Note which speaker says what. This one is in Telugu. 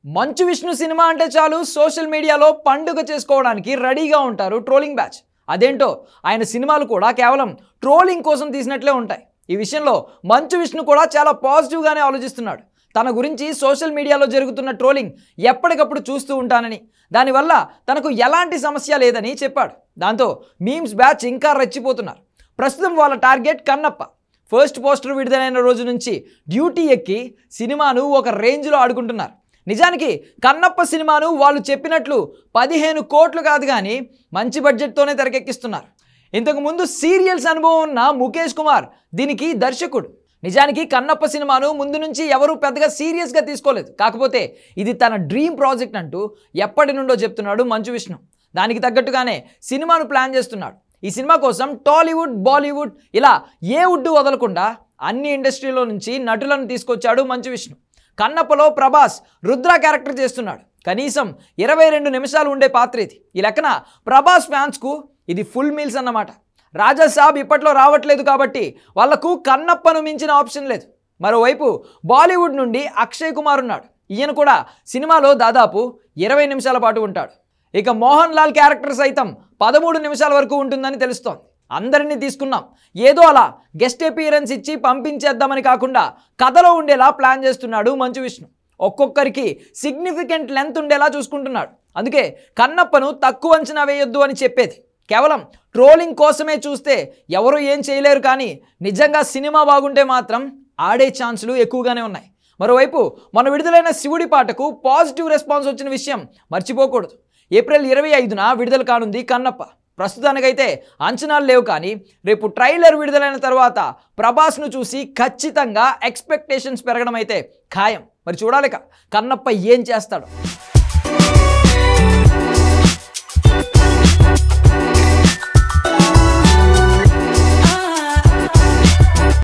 Speaker 1: మంచు విష్ణు సినిమా అంటే చాలు సోషల్ మీడియాలో పండుగ చేసుకోవడానికి రెడీగా ఉంటారు ట్రోలింగ్ బ్యాచ్. అదేంటో ఆయన సినిమాలు కూడా కేవలం ట్రోలింగ్ కోసం తీసినట్లే ఉంటాయి. ఈ విషయంలో మంచు విష్ణు కూడా చాలా పాజిటివ్గానే ఆలోచిస్తున్నాడు. తన గురించి సోషల్ మీడియాలో జరుగుతున్న ట్రోలింగ్ ఎప్పటికప్పుడు చూస్తూ ఉంటానని, దానివల్ల తనకు ఎలాంటి సమస్య లేదని చెప్పాడు. దాంతో మీమ్స్ బ్యాచ్ ఇంకా రెచ్చిపోతున్నారు. ప్రస్తుతం వాళ్ళ టార్గెట్ కన్నప్ప. ఫస్ట్ పోస్టర్ విడుదలైన రోజు నుంచి డ్యూటీ ఎక్కి సినిమాను ఒక రేంజ్లో ఆడుకుంటున్నారు. నిజానికి కన్నప్ప సినిమాను వాళ్ళు చెప్పినట్లు 15 కోట్లు కాదు కానీ మంచి బడ్జెట్తోనే తెరకెక్కిస్తున్నారు. ఇంతకుముందు సీరియల్స్ అనుభవం ఉన్న ముఖేష్ కుమార్ దీనికి దర్శకుడు. నిజానికి కన్నప్ప సినిమాను ముందు నుంచి ఎవరూ పెద్దగా సీరియస్గా తీసుకోలేదు. కాకపోతే ఇది తన డ్రీమ్ ప్రాజెక్ట్ అంటూ ఎప్పటి నుండో చెప్తున్నాడు మంచు విష్ణు. దానికి తగ్గట్టుగానే సినిమాను ప్లాన్ చేస్తున్నాడు. ఈ సినిమా కోసం టాలీవుడ్, బాలీవుడ్ ఇలా ఏ వుడ్ వదలకుండా అన్ని ఇండస్ట్రీలో నుంచి నటులను తీసుకొచ్చాడు మంచు విష్ణు. కన్నప్పలో ప్రభాస్ రుద్ర క్యారెక్టర్ చేస్తున్నాడు. కనీసం 22 నిమిషాలు ఉండే పాత్ర ఇది. ఈ లెక్కన ప్రభాస్ ఫ్యాన్స్కు ఇది ఫుల్ మీల్స్ అన్నమాట. రాజా సాబ్ ఇప్పట్లో రావట్లేదు కాబట్టి వాళ్లకు కన్నప్పను మించిన ఆప్షన్ లేదు. మరోవైపు బాలీవుడ్ నుండి అక్షయ్ కుమార్ ఉన్నాడు. ఈయన కూడా సినిమాలో దాదాపు 20 నిమిషాల పాటు ఉంటాడు. ఇక మోహన్ లాల్ క్యారెక్టర్ సైతం 13 నిమిషాల వరకు ఉంటుందని తెలుస్తోంది. అందరినీ తీసుకున్నాం, ఏదో అలా గెస్ట్ అపీరెన్స్ ఇచ్చి పంపించేద్దామని కాకుండా కథలో ఉండేలా ప్లాన్ చేస్తున్నాడు మంచు విష్ణు. ఒక్కొక్కరికి సిగ్నిఫికెంట్ లెంత్ ఉండేలా చూసుకుంటున్నాడు. అందుకే కన్నప్పను తక్కువ అంచనా వేయొద్దు అని చెప్పేది. కేవలం ట్రోలింగ్ కోసమే చూస్తే ఎవరు ఏం చేయలేరు, కానీ నిజంగా సినిమా బాగుంటే మాత్రం ఆడే ఛాన్సులు ఎక్కువగానే ఉన్నాయి. మరోవైపు మన విడుదలైన శివుడి పాటకు పాజిటివ్ రెస్పాన్స్ వచ్చిన విషయం మర్చిపోకూడదు. ఏప్రిల్ 25న విడుదల కానుంది కన్నప్ప. ప్రస్తుతానికైతే అంచనాలు లేవు, కానీ రేపు ట్రైలర్ విడుదలైన తర్వాత ప్రభాస్ను చూసి ఖచ్చితంగా ఎక్స్పెక్టేషన్స్ పెరగడం అయితే ఖాయం. మరి చూడాలిక కన్నప్ప ఏం చేస్తాడు.